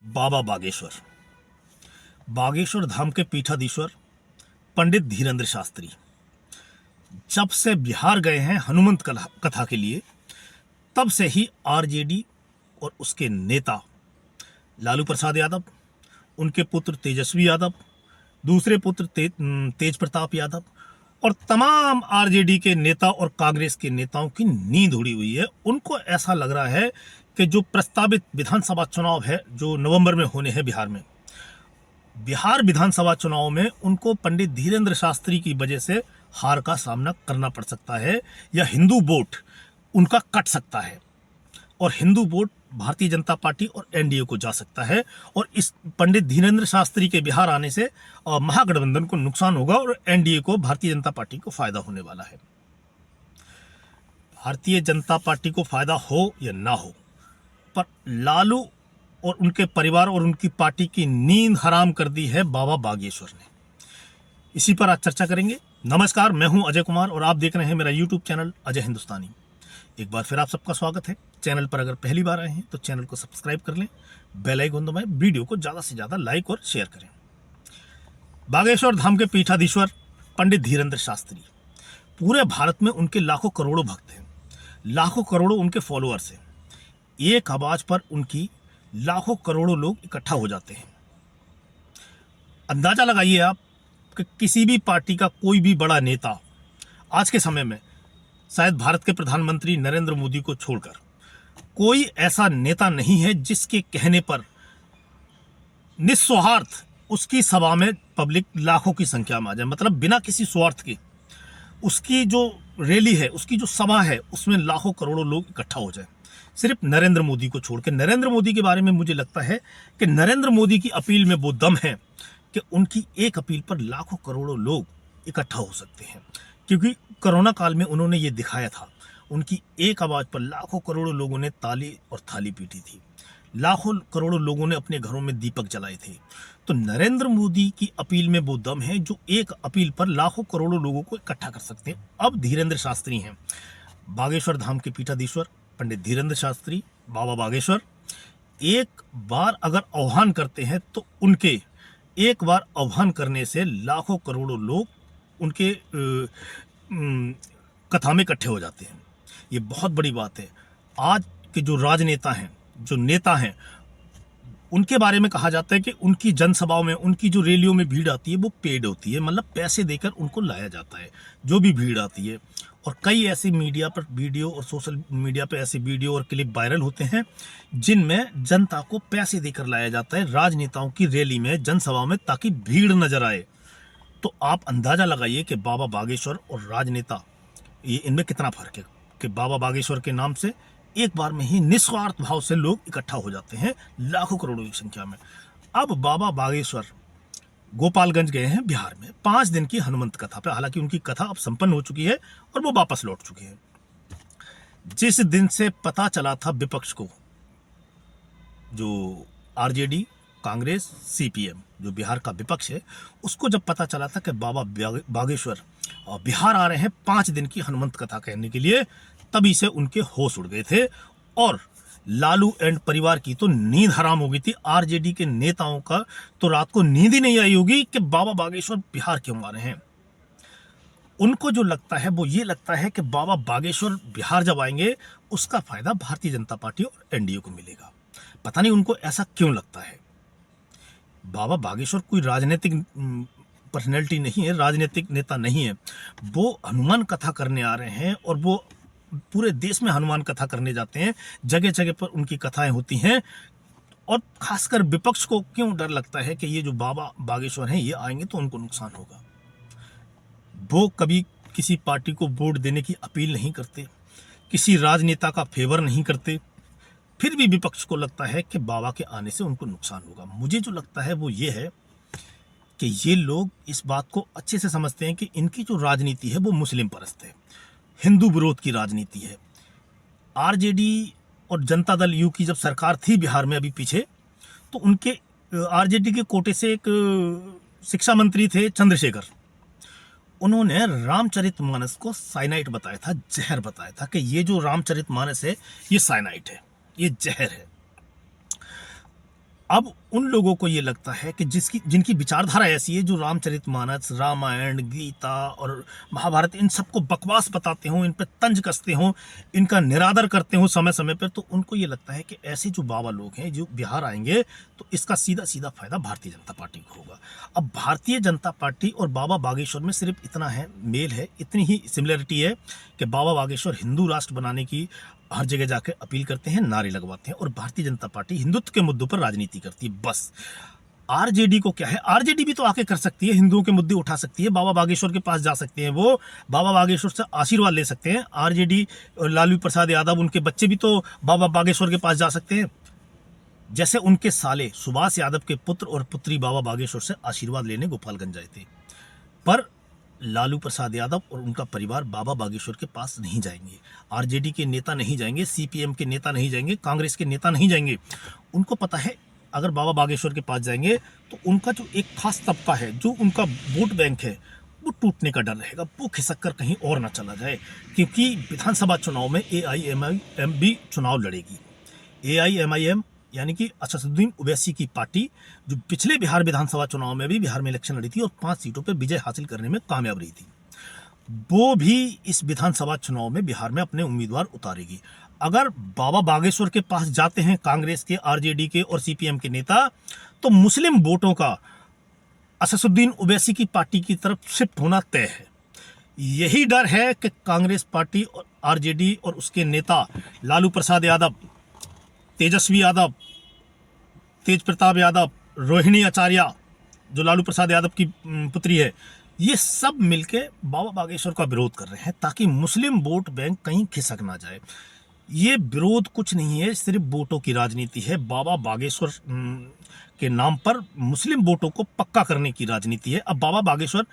बाबा बागेश्वर। बागेश्वर धाम के पीठाधीश्वर पंडित धीरेंद्र शास्त्री जब से बिहार गए हैं हनुमंत कथा के लिए, तब से ही आरजेडी और उसके नेता लालू प्रसाद यादव, उनके पुत्र तेजस्वी यादव, दूसरे पुत्र तेज प्रताप यादव और तमाम आरजेडी के नेता और कांग्रेस के नेताओं की नींद उड़ी हुई है। उनको ऐसा लग रहा है कि जो प्रस्तावित विधानसभा चुनाव है जो नवंबर में होने हैं बिहार विधानसभा चुनाव में उनको पंडित धीरेंद्र शास्त्री की वजह से हार का सामना करना पड़ सकता है या हिंदू वोट उनका कट सकता है और हिंदू वोट भारतीय जनता पार्टी और एनडीए को जा सकता है और इस पंडित धीरेंद्र शास्त्री के बिहार आने से महागठबंधन को नुकसान होगा और एनडीए को भारतीय जनता पार्टी को फायदा होने वाला है। भारतीय जनता पार्टी को फायदा हो या ना हो, पर लालू और उनके परिवार और उनकी पार्टी की नींद हराम कर दी है बाबा बागेश्वर ने। इसी पर आज चर्चा करेंगे। नमस्कार, मैं हूं अजय कुमार और आप देख रहे हैं मेरा यूट्यूब चैनल अजय हिंदुस्तानी। एक बार फिर आप सबका स्वागत है। चैनल पर अगर पहली बार आए हैं तो चैनल को सब्सक्राइब कर लें, बेल आइकन दबाएं, वीडियो को ज़्यादा से ज़्यादा लाइक और शेयर करें। बागेश्वर धाम के पीठाधीश्वर पंडित धीरेंद्र शास्त्री, पूरे भारत में उनके लाखों करोड़ों भक्त हैं, लाखों करोड़ों उनके फॉलोअर्स हैं। एक आवाज पर उनकी लाखों करोड़ों लोग इकट्ठा हो जाते हैं। अंदाजा लगाइए आप कि किसी भी पार्टी का कोई भी बड़ा नेता आज के समय में, शायद भारत के प्रधानमंत्री नरेंद्र मोदी को छोड़कर कोई ऐसा नेता नहीं है जिसके कहने पर निस्वार्थ उसकी सभा में पब्लिक लाखों की संख्या में आ जाए, मतलब बिना किसी स्वार्थ के उसकी जो रैली है, उसकी जो सभा है, उसमें लाखों करोड़ों लोग इकट्ठा हो जाए, सिर्फ नरेंद्र मोदी को छोड़ के। नरेंद्र मोदी के बारे में मुझे लगता है कि नरेंद्र मोदी की अपील में वो दम है कि उनकी एक अपील पर लाखों करोड़ों लोग इकट्ठा हो सकते हैं, क्योंकि कोरोना काल में उन्होंने ये दिखाया था। उनकी एक आवाज़ पर लाखों करोड़ों लोगों ने ताली और थाली पीटी थी, लाखों करोड़ों लोगों ने अपने घरों में दीपक जलाए थे। तो नरेंद्र मोदी की अपील में वो दम है जो एक अपील पर लाखों करोड़ों लोगों को इकट्ठा कर सकते हैं। अब धीरेंद्र शास्त्री हैं, बागेश्वर धाम के पीठाधीश्वर पंडित धीरेंद्र शास्त्री बाबा बागेश्वर। एक बार अगर आह्वान करते हैं तो उनके एक बार आह्वान करने से लाखों करोड़ों लोग उनके कथा में इकट्ठे हो जाते हैं। ये बहुत बड़ी बात है। आज के जो राजनेता हैं, जो नेता हैं, उनके बारे में कहा जाता है कि उनकी जनसभाओं में, उनकी जो रैलियों में भीड़ आती है वो पेड होती है, मतलब पैसे देकर उनको लाया जाता है जो भी भीड़ आती है। और कई ऐसे मीडिया पर वीडियो और सोशल मीडिया पर ऐसे वीडियो और क्लिप वायरल होते हैं जिनमें जनता को पैसे देकर लाया जाता है राजनेताओं की रैली में, जनसभा में, ताकि भीड़ नजर आए। तो आप अंदाजा लगाइए कि बाबा बागेश्वर और राजनेता, ये इनमें कितना फर्क है कि बाबा बागेश्वर के नाम से एक बार में ही निस्वार्थ भाव से लोग इकट्ठा हो जाते हैं लाखों करोड़ों की संख्या में। अब बाबा बागेश्वर गोपालगंज गए हैं बिहार में 5 दिन की हनुमंत कथा पे। हालांकि उनकी कथा अब संपन्न हो चुकी है और वो वापस लौट चुके हैं। जिस दिन से पता चला था विपक्ष को, जो आरजेडी, कांग्रेस, सीपीएम, जो बिहार का विपक्ष है, उसको जब पता चला था कि बाबा बागेश्वर बिहार आ रहे हैं 5 दिन की हनुमंत कथा कहने के लिए, तभी से उनके होश उड़ गए थे और लालू एंड परिवार की तो नींद हराम हो गई थी। आरजेडी के नेताओं का तो रात को नींद ही नहीं आई होगी कि बाबा बागेश्वर बिहार क्यों आ रहे हैं। उनको जो लगता है वो ये लगता है कि बाबा बागेश्वर बिहार जब आएंगे उसका फायदा भारतीय जनता पार्टी और एनडीए को मिलेगा। पता नहीं उनको ऐसा क्यों लगता है। बाबा बागेश्वर कोई राजनीतिक पर्सनैलिटी नहीं है, राजनीतिक नेता नहीं है। वो हनुमान कथा करने आ रहे हैं और वो पूरे देश में हनुमान कथा करने जाते हैं, जगह जगह पर उनकी कथाएं होती हैं। और खासकर विपक्ष को क्यों डर लगता है कि ये जो बाबा बागेश्वर हैं ये आएंगे तो उनको नुकसान होगा। वो कभी किसी पार्टी को वोट देने की अपील नहीं करते, किसी राजनेता का फेवर नहीं करते, फिर भी विपक्ष को लगता है कि बाबा के आने से उनको नुकसान होगा। मुझे जो लगता है वो ये है कि ये लोग इस बात को अच्छे से समझते हैं कि इनकी जो राजनीति है वो मुस्लिम परस्त है, हिंदू विरोध की राजनीति है। आरजेडी और जनता दल यू की जब सरकार थी बिहार में अभी पीछे, तो उनके आरजेडी के कोटे से एक शिक्षा मंत्री थे चंद्रशेखर। उन्होंने रामचरितमानस को साइनाइड बताया था, जहर बताया था कि ये जो रामचरितमानस है ये साइनाइड है, ये जहर है। अब उन लोगों को ये लगता है कि जिनकी विचारधारा ऐसी है, जो रामचरितमानस, रामायण, गीता और महाभारत इन सबको बकवास बताते हो, इन पे तंज कसते हो, इनका निरादर करते हो समय समय पर, तो उनको ये लगता है कि ऐसे जो बाबा लोग हैं जो बिहार आएंगे तो इसका सीधा सीधा फायदा भारतीय जनता पार्टी को होगा। अब भारतीय जनता पार्टी और बाबा बागेश्वर में सिर्फ इतना है मेल है, इतनी ही सिमिलरिटी है कि बाबा बागेश्वर हिंदू राष्ट्र बनाने की हर जगह जाकर अपील करते हैं, नारे लगवाते हैं, और भारतीय जनता पार्टी हिंदुत्व के मुद्दों पर राजनीति करती है बस। आरजेडी को क्या है, आरजेडी भी तो आके कर सकती है, हिंदुओं के मुद्दे उठा सकती है, बाबा बागेश्वर के पास जा सकते हैं, वो बाबा बागेश्वर से आशीर्वाद ले सकते हैं। आरजेडी और लालू प्रसाद यादव, उनके बच्चे भी तो बाबा बागेश्वर के पास जा सकते हैं, जैसे उनके साले सुभाष यादव के पुत्र और पुत्री बाबा बागेश्वर से आशीर्वाद लेने गोपालगंज आए थे। पर लालू प्रसाद यादव और उनका परिवार बाबा बागेश्वर के पास नहीं जाएंगे, आरजेडी के नेता नहीं जाएंगे, सीपीएम के नेता नहीं जाएंगे, कांग्रेस के नेता नहीं जाएंगे। उनको पता है अगर बाबा बागेश्वर के पास जाएंगे तो उनका जो एक खास तबका है, जो उनका वोट बैंक है, वो टूटने का डर रहेगा, वो खिसक कर कहीं और ना चला जाए, क्योंकि विधानसभा चुनाव में AIMIM भी चुनाव लड़ेगी। AIMIM यानी कि असदुद्दीन ओवैसी की पार्टी, जो पिछले बिहार विधानसभा चुनाव में भी बिहार में इलेक्शन लड़ी थी और 5 सीटों पर विजय हासिल करने में कामयाब रही थी, वो भी इस विधानसभा चुनाव में बिहार में अपने उम्मीदवार उतारेगी। अगर बाबा बागेश्वर के पास जाते हैं कांग्रेस के, आरजेडी के और सीपीएम के नेता, तो मुस्लिम वोटों का असदुद्दीन ओवैसी की पार्टी की तरफ शिफ्ट होना तय है। यही डर है कि कांग्रेस पार्टी और आरजेडी और उसके नेता लालू प्रसाद यादव, तेजस्वी यादव, तेज प्रताप यादव, रोहिणी आचार्य जो लालू प्रसाद यादव की पुत्री है, ये सब मिलके बाबा बागेश्वर का विरोध कर रहे हैं ताकि मुस्लिम वोट बैंक कहीं खिसक ना जाए। ये विरोध कुछ नहीं है, सिर्फ वोटों की राजनीति है। बाबा बागेश्वर के नाम पर मुस्लिम वोटों को पक्का करने की राजनीति है। अब बाबा बागेश्वर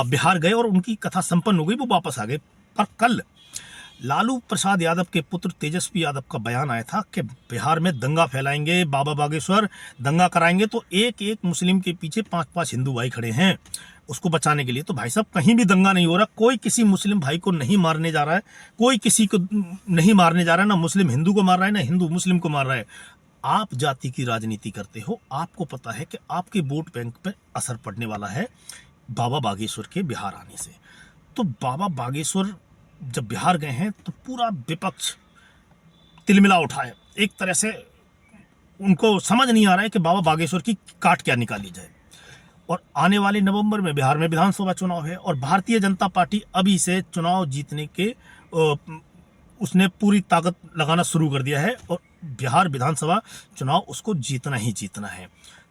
बिहार गए और उनकी कथा संपन्न हो गई, वो वापस आ गए। पर कल लालू प्रसाद यादव के पुत्र तेजस्वी यादव का बयान आया था कि बिहार में दंगा फैलाएंगे बाबा बागेश्वर, दंगा कराएंगे, तो एक एक मुस्लिम के पीछे 5-5 हिंदू भाई खड़े हैं उसको बचाने के लिए। तो भाई साहब, कहीं भी दंगा नहीं हो रहा, कोई किसी मुस्लिम भाई को नहीं मारने जा रहा है, कोई किसी को नहीं मारने जा रहा है, ना मुस्लिम हिंदू को मार रहा है, ना हिंदू मुस्लिम को मार रहा है। आप जाति की राजनीति करते हो, आपको पता है कि आपके वोट बैंक पर असर पड़ने वाला है बाबा बागेश्वर के बिहार आने से। तो बाबा बागेश्वर जब बिहार गए हैं तो पूरा विपक्ष तिलमिला उठा है। एक तरह से उनको समझ नहीं आ रहा है कि बाबा बागेश्वर की काट क्या निकाली जाए। और आने वाले नवंबर में बिहार में विधानसभा चुनाव है और भारतीय जनता पार्टी अभी से चुनाव जीतने के उसने पूरी ताकत लगाना शुरू कर दिया है और बिहार विधानसभा चुनाव उसको जीतना ही जीतना है।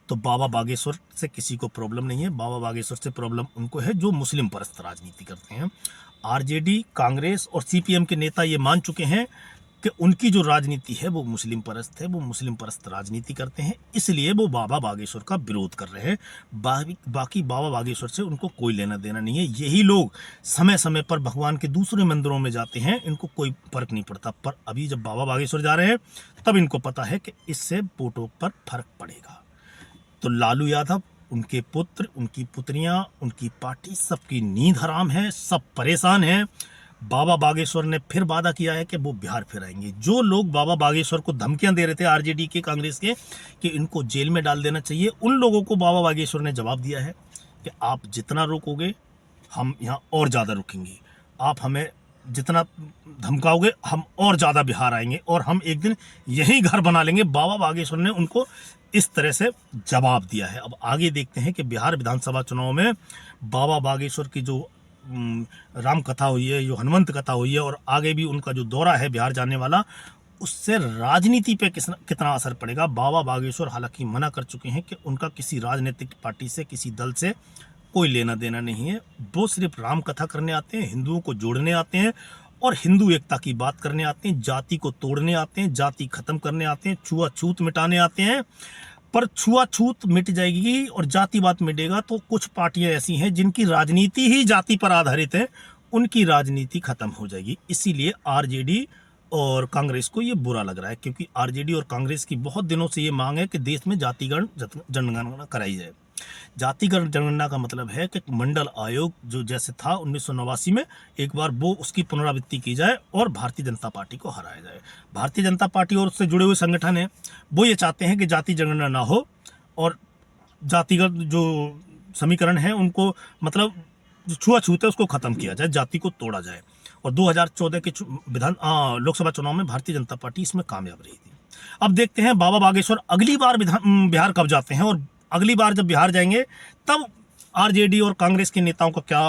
तो बाबा बागेश्वर से किसी को प्रॉब्लम नहीं है, बाबा बागेश्वर से प्रॉब्लम उनको है जो मुस्लिम परस्त राजनीति करते हैं। आरजेडी, कांग्रेस और सीपीएम के नेता ये मान चुके हैं कि उनकी जो राजनीति है वो मुस्लिम परस्त है, वो मुस्लिम परस्त राजनीति करते हैं, इसलिए वो बाबा बागेश्वर का विरोध कर रहे हैं। बाकी बाबा बागेश्वर से उनको कोई लेना देना नहीं है। यही लोग समय समय पर भगवान के दूसरे मंदिरों में जाते हैं, इनको कोई फर्क नहीं पड़ता। पर अभी जब बाबा बागेश्वर जा रहे हैं तब इनको पता है कि इससे वोटों पर फर्क पड़ेगा। तो लालू यादव, उनके पुत्र, उनकी पुत्रियां, उनकी पार्टी, सबकी नींद हराम है, सब परेशान हैं। बाबा बागेश्वर ने फिर वादा किया है कि वो बिहार फिर आएंगे। जो लोग बाबा बागेश्वर को धमकियां दे रहे थे आरजेडी के, कांग्रेस के, कि इनको जेल में डाल देना चाहिए, उन लोगों को बाबा बागेश्वर ने जवाब दिया है कि आप जितना रोकोगे हम यहाँ और ज़्यादा रुकेंगे, आप हमें जितना धमकाओगे हम और ज़्यादा बिहार आएंगे और हम एक दिन यही घर बना लेंगे। बाबा बागेश्वर ने उनको इस तरह से जवाब दिया है। अब आगे देखते हैं कि बिहार विधानसभा चुनाव में बाबा बागेश्वर की जो राम कथा हुई है, जो हनुमंत कथा हुई है, और आगे भी उनका जो दौरा है बिहार जाने वाला, उससे राजनीति पे कितना असर पड़ेगा। बाबा बागेश्वर हालांकि मना कर चुके हैं कि उनका किसी राजनीतिक पार्टी से, किसी दल से कोई लेना देना नहीं है। वो सिर्फ राम कथा करने आते हैं, हिंदुओं को जोड़ने आते हैं और हिंदू एकता की बात करने आते हैं, जाति को तोड़ने आते हैं, जाति खत्म करने आते हैं, छुआछूत मिटाने आते हैं। पर छुआछूत मिट जाएगी और जातिवाद मिटेगा तो कुछ पार्टियां ऐसी हैं जिनकी राजनीति ही जाति पर आधारित है, उनकी राजनीति खत्म हो जाएगी। इसीलिए आरजेडी और कांग्रेस को ये बुरा लग रहा है, क्योंकि आरजेडी और कांग्रेस की बहुत दिनों से ये मांग है कि देश में जातिगण जनगणना कराई जाए। जातिगत जनगणना का मतलब है कि मंडल आयोग जो जैसे था 1989 में, एक बार वो उसकी पुनरावृत्ति की जाए और भारतीय जनता पार्टी को हराया जाए। भारतीय जनता पार्टी और उससे जुड़े हुए संगठन हैं, वो ये चाहते हैं कि जाति जनगणना ना हो और जातिगत जो समीकरण है उनको, मतलब जो छुआछूत है उसको खत्म किया जाए, जाति को तोड़ा जाए। और 2014 के लोकसभा चुनाव में भारतीय जनता पार्टी इसमें कामयाब रही थी। अब देखते हैं बाबा बागेश्वर अगली बार बिहार कब जाते हैं, और अगली बार जब बिहार जाएंगे तब आरजेडी और कांग्रेस के नेताओं का क्या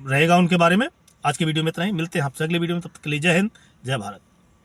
रहेगा उनके बारे में। आज के वीडियो में इतना ही, मिलते हैं आपसे अगले वीडियो में, तब तक के लिए जय हिंद, जय भारत।